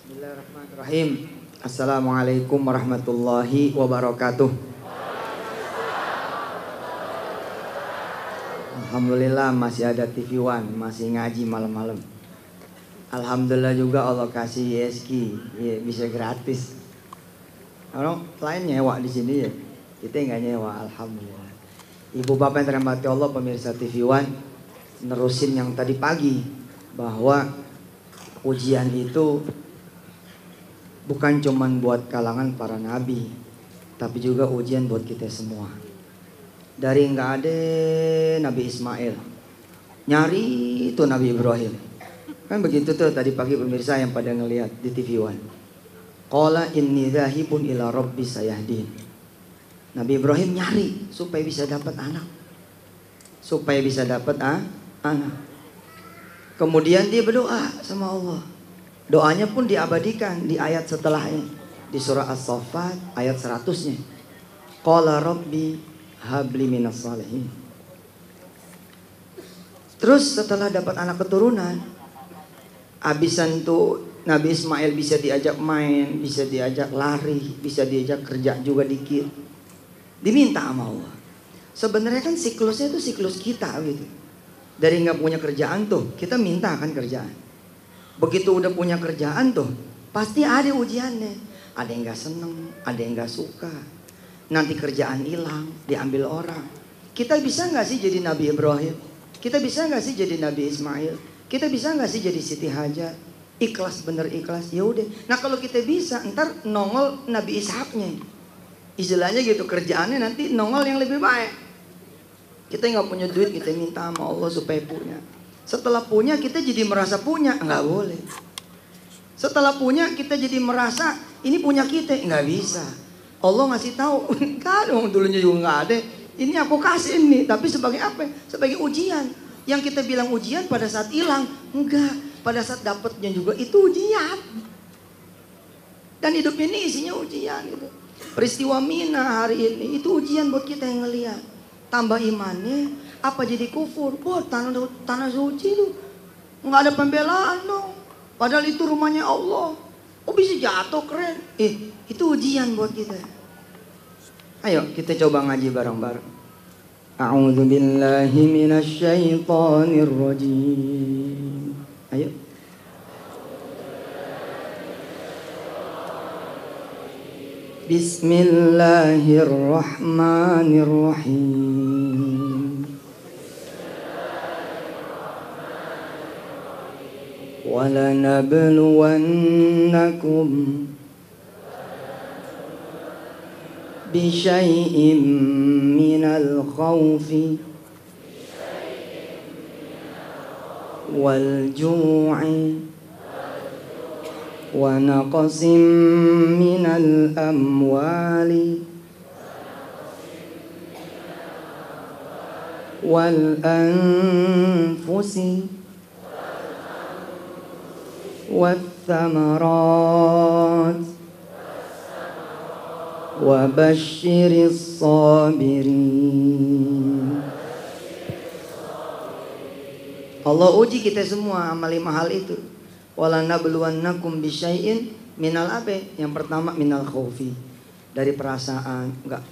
Bismillahirrahmanirrahim. Assalamualaikum warahmatullahi wabarakatuh. Alhamdulillah masih ada TV One, masih ngaji malam-malam. Alhamdulillah juga Allah kasih ISK, ya, bisa gratis. Orang lain nyewa di sini ya, kita nggak nyewa. Alhamdulillah. Ibu bapak yang terhormati Allah, pemirsa TV One, nerusin yang tadi pagi bahwa ujian itu bukan cuman buat kalangan para nabi, tapi juga ujian buat kita semua. Dari nggak ada Nabi Ismail, nyari itu Nabi Ibrahim. Kan begitu tuh tadi pagi pemirsa yang pada ngelihat di TV One. Qala inni dzahibun ila rabbi sayahdin. Nabi Ibrahim nyari supaya bisa dapat anak. Supaya bisa dapat anak. Kemudian dia berdoa sama Allah. Doanya pun diabadikan di ayat setelahnya. Di surah As-Saffat ayat 100-nya. Qala rabbi habli minas salihin. Terus setelah dapat anak keturunan, abisan tuh Nabi Ismail bisa diajak main, bisa diajak lari, bisa diajak kerja juga dikit. Diminta sama Allah. Sebenarnya kan siklusnya itu siklus kita gitu. Dari nggak punya kerjaan tuh, kita minta kan kerjaan. Begitu udah punya kerjaan tuh, pasti ada ujiannya. Ada yang gak seneng, ada yang gak suka. Nanti kerjaan hilang, diambil orang. Kita bisa gak sih jadi Nabi Ibrahim? Kita bisa gak sih jadi Nabi Ismail? Kita bisa gak sih jadi Siti Hajar? Ikhlas bener ikhlas, ya udah. Nah kalau kita bisa, ntar nongol Nabi Ishaknya. Istilahnya gitu, kerjaannya nanti nongol yang lebih baik. Kita gak punya duit, kita minta sama Allah supaya punya. Setelah punya kita jadi merasa punya, nggak boleh. Setelah punya kita jadi merasa ini punya kita, nggak bisa. Allah ngasih tahu, kan dulunya juga nggak ada. Ini aku kasih ini, tapi sebagai apa? Sebagai ujian. Yang kita bilang ujian pada saat hilang, enggak. Pada saat dapatnya juga itu ujian. Dan hidup ini isinya ujian gitu. Peristiwa Mina hari ini itu ujian buat kita yang ngelihat. Tambah imannya. Apa jadi kufur? Wah, tanah suci tuh nggak ada pembelaan dong. Padahal itu rumahnya Allah. Oh bisa jatuh keren. Itu ujian buat kita. Ayo kita coba ngaji bareng-bareng. A'udzu billahi minasy syaithanir rajim. Ayo. Bismillahirrahmanirrahim. وَلَنَبْلُوَنَّكُمْ بِشَيْءٍ مِّنَ الْخَوْفِ وَالْجُوعِ وَنَقْصٍ مِّنَ الْأَمْوَالِ وَالْأَنفُسِ والثمرات وبشر الصابرين. Allah uji kita semua sama 5 hal itu. Wala nabluwannakum bisyai'in minal abe. Yang pertama minal khaufi, dari perasaan nggak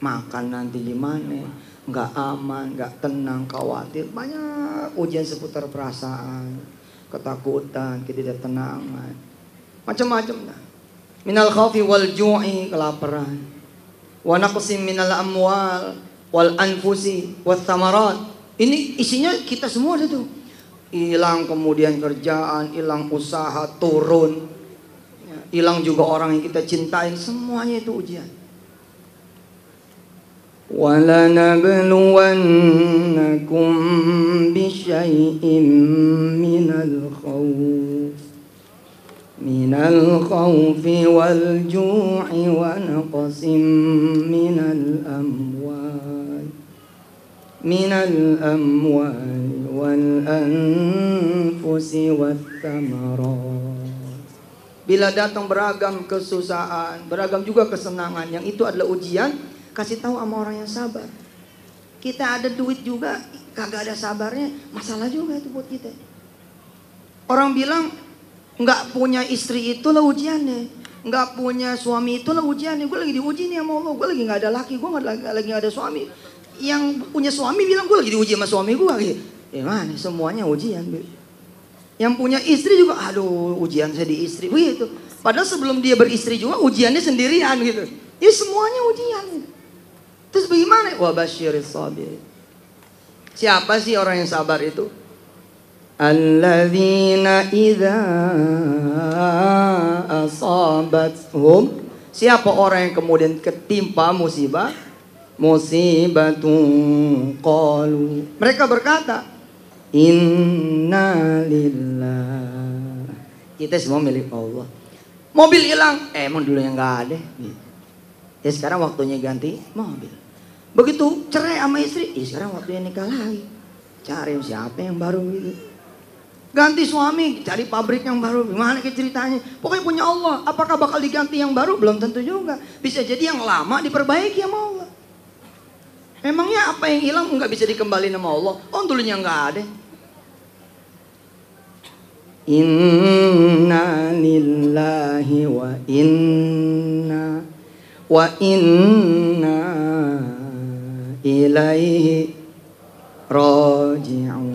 makan nanti gimana, nggak aman, nggak tenang, khawatir, banyak ujian seputar perasaan. Ketakutan, ketidaktenangan, macam-macam dah. Minal khaufi wal ju'i, kelaparan. Wa naqsim minal amwal wal anfusi wat thamarat. Ini isinya kita semua itu. Hilang kemudian kerjaan, hilang usaha, turun. Hilang juga orang yang kita cintai, semuanya itu ujian. وَلَنَبْلُوَنَّكُمْ بِشَيْءٍ مِّنَ الْخَوْفِ وَالْجُوعِ وَنَقْصٍ مِّنَ الْأَمْوَالِ وَالْأَنفُسِ وَالثَّمَرَاتِ. Bila datang beragam kesusahan, beragam juga kesenangan, yang itu adalah ujian. Kasih tahu sama orang yang sabar. Kita ada duit juga, kagak ada sabarnya, masalah juga itu buat kita. Orang bilang Nggak punya istri itulah ujiannya. Nggak punya suami itulah ujiannya. Gue lagi diuji nih sama Allah. Gue lagi nggak ada laki, gue lagi nggak ada suami. Yang punya suami bilang gue lagi diuji sama suami gue. Gimana? Semuanya ujian. Yang punya istri juga, aduh ujian saya di istri. Begitu. Padahal sebelum dia beristri juga ujiannya sendirian gitu. Ya semuanya ujian. Terus bagaimana? Wa basyiris sabirin. Siapa sih orang yang sabar itu? Alladzina idza asabathum. Siapa orang yang kemudian ketimpa musibah? Musibatun qalu. Mereka berkata, Inna lillah. Kita semua milik Allah. Mobil hilang, emang dulu yang nggak ada. Ya sekarang waktunya ganti mobil. Begitu cerai sama istri, ya sekarang waktunya nikah lagi. Cari siapa yang baru gitu. Ganti suami, cari pabrik yang baru. Gimana ke ceritanya? Pokoknya punya Allah. Apakah bakal diganti yang baru? Belum tentu juga. Bisa jadi yang lama diperbaiki sama Allah. Memangnya apa yang hilang nggak bisa dikembalikan sama Allah? Oh dulunya nggak ada. Inna lillahi wa inna ilaihi raji'un.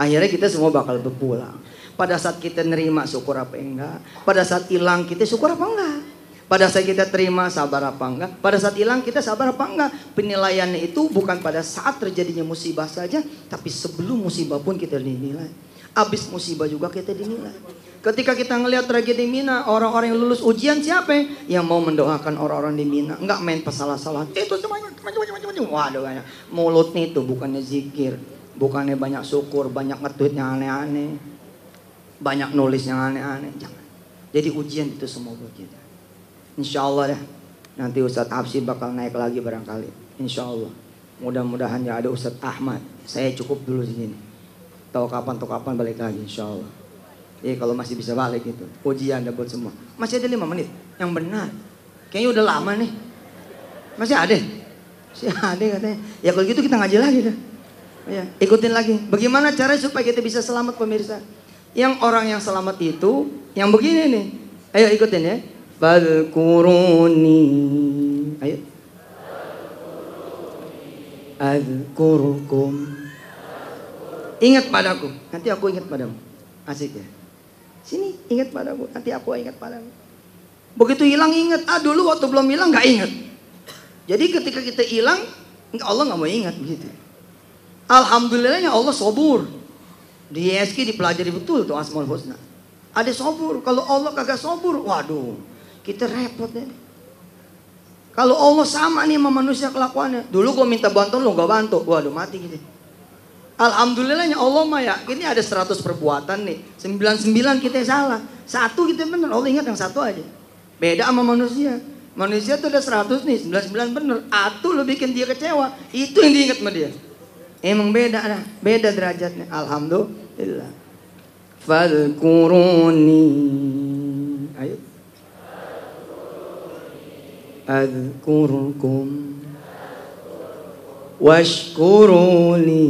Akhirnya kita semua bakal berpulang. Pada saat kita nerima syukur apa enggak? Pada saat hilang kita syukur apa enggak? Pada saat kita terima sabar apa enggak? Pada saat hilang kita sabar apa enggak? Penilaiannya itu bukan pada saat terjadinya musibah saja, tapi sebelum musibah pun kita dinilai. Habis musibah juga kita dinilai. Ketika kita ngelihat tragedi Mina, orang-orang yang lulus ujian siapa yang mau mendoakan orang-orang di Mina? Enggak main pesalah-salah. Itu semuanya macam-macam. Waduh banyak. Mulutnya itu bukannya zikir, bukannya banyak syukur, banyak nge-tweet yang aneh-aneh, banyak nulis yang aneh-aneh. Jangan. Jadi ujian itu semua buat kita. Insya Allah dah. Nanti Ustadz Absi bakal naik lagi barangkali. Insya Allah. Mudah-mudahan ya ada Ustadz Ahmad. Saya cukup dulu di sini. Tahu kapan balik lagi Insya Allah. Kalau masih bisa balik itu. Ujian dah buat semua. Masih ada 5 menit. Yang benar. Kayaknya udah lama nih. Masih ada? Masih ada katanya. Ya kalau gitu kita ngaji lagi dah. Ya, ikutin lagi. Bagaimana cara supaya kita bisa selamat pemirsa? Yang orang yang selamat itu yang begini nih. Ayo ikutin ya. Fadhkuruni. Ayo. Adhkurkum. Ingat padaku, nanti aku ingat padamu. Asik ya. Sini, ingat padaku, nanti aku ingat padamu. Begitu hilang ingat. Dulu waktu belum hilang gak ingat. Jadi ketika kita hilang, Allah gak mau ingat begitu. Alhamdulillahnya Allah sobur. Di ISK dipelajari betul tuh Asmaul Husna. Ada sobur. Kalau Allah kagak sobur, waduh, kita repot ya. Kalau Allah sama nih sama manusia kelakuannya. Dulu gua minta bantuan lo gak bantu, waduh mati gitu. Alhamdulillahnya Allah mah ya, ini ada 100 perbuatan nih. 99 kita salah. 1 kita benar. Allah ingat yang 1 aja. Beda sama manusia. Manusia tuh ada 100 nih, 99 benar. Lo bikin dia kecewa. Itu yang diingat sama dia. Emang beda dah. Beda derajatnya. Alhamdulillah. Fadhkuruni. Ayo. Adhkurkum. Washkuruli.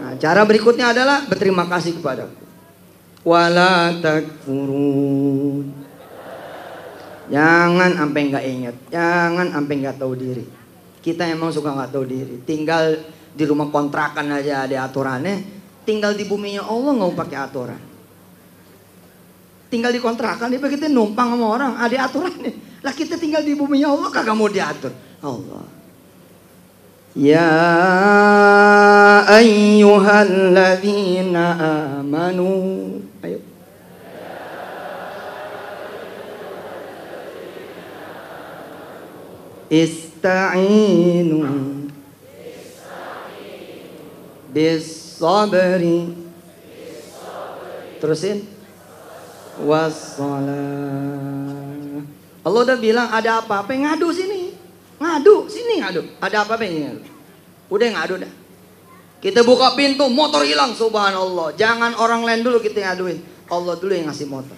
Nah, cara berikutnya adalah berterima kasih kepadaku. Wala takfurun. Jangan sampai nggak ingat, jangan sampai nggak tahu diri. Kita emang suka nggak tahu diri. Tinggal di rumah kontrakan aja ada aturannya. Tinggal di buminya Allah nggak mau pakai aturan. Tinggal di kontrakan, dia kita numpang sama orang ada aturannya. Lah kita tinggal di buminya Allah kagak mau diatur. Allah. Ya ayyuhalladzina amanu. Ayo. Ista'inu bis-sabri. Terusin. Wassalah. Allah udah bilang ada apa-apa ngadu sini. Ngadu, sini ngadu. Ada apa-apa yang ngadu? Udah ngadu dah. Kita buka pintu, motor hilang, subhanallah. Jangan orang lain dulu kita ngaduin. Allah dulu yang ngasih motor.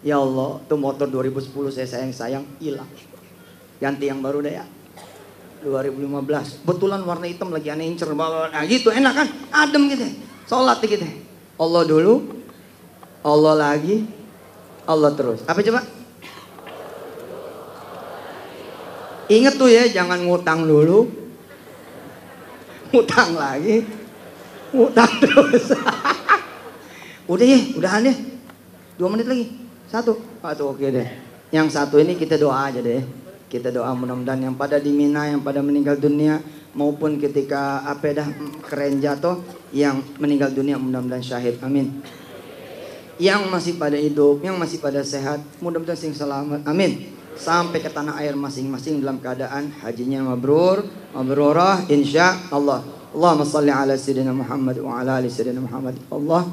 Ya Allah, tuh motor 2010 saya sayang hilang. Ganti yang baru dah ya. 2015. Betulan warna hitam lagi aneh incer. Nah gitu, enak kan? Adem gitu. Sholat gitu. Allah dulu Allah lagi, Allah terus. Apa coba? Ingat tuh ya, jangan ngutang dulu, ngutang lagi, ngutang terus. Udah ya, udahan deh. 2 menit lagi. 1. Oke deh. Yang satu ini kita doa aja deh. Kita doa mudah-mudahan yang pada di Mina, yang pada meninggal dunia, maupun ketika keren jatuh, yang meninggal dunia mudah-mudahan syahid. Amin. Yang masih pada hidup, yang masih pada sehat, mudah-mudahan sing selamat. Amin. Sampai ke tanah air masing-masing dalam keadaan hajinya mabrur, mabrurah insya Allah. Allahumma salli ala sayyidina Muhammad wa ala ali sayyidina Muhammad. Allah,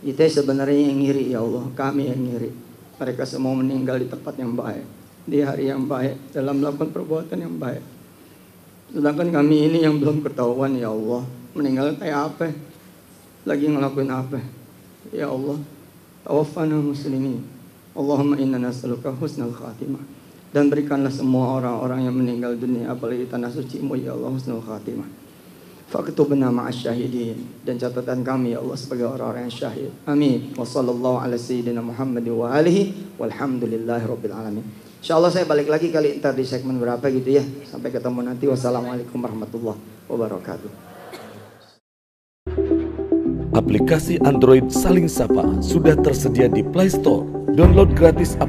kita sebenarnya yang ngiri ya Allah, kami yang ngiri. Mereka semua meninggal di tempat yang baik, di hari yang baik, dalam melakukan perbuatan yang baik. Sedangkan kami ini yang belum ketahuan ya Allah, meninggal kayak apa, lagi ngelakuin apa. Ya Allah, tawaffana muslimin. Allahumma inna nas'aluka husnul khatimah. Dan berikanlah semua orang-orang yang meninggal dunia, apalagi tanah suci-Mu ya Allah, husnul khatimah. Faktubna ma'asy syahidin. Dan catatan kami ya Allah sebagai orang-orang yang syahid. Amin. Wa sallallahu ala sayyidina Muhammad wa alihi walhamdulillahi rabbil alamin. Insyaallah saya balik lagi kali ntar di segmen berapa gitu ya. Sampai ketemu nanti. Wassalamualaikum warahmatullahi wabarakatuh. Aplikasi Android Saling Sapa sudah tersedia di Play Store. Download gratis aplikasi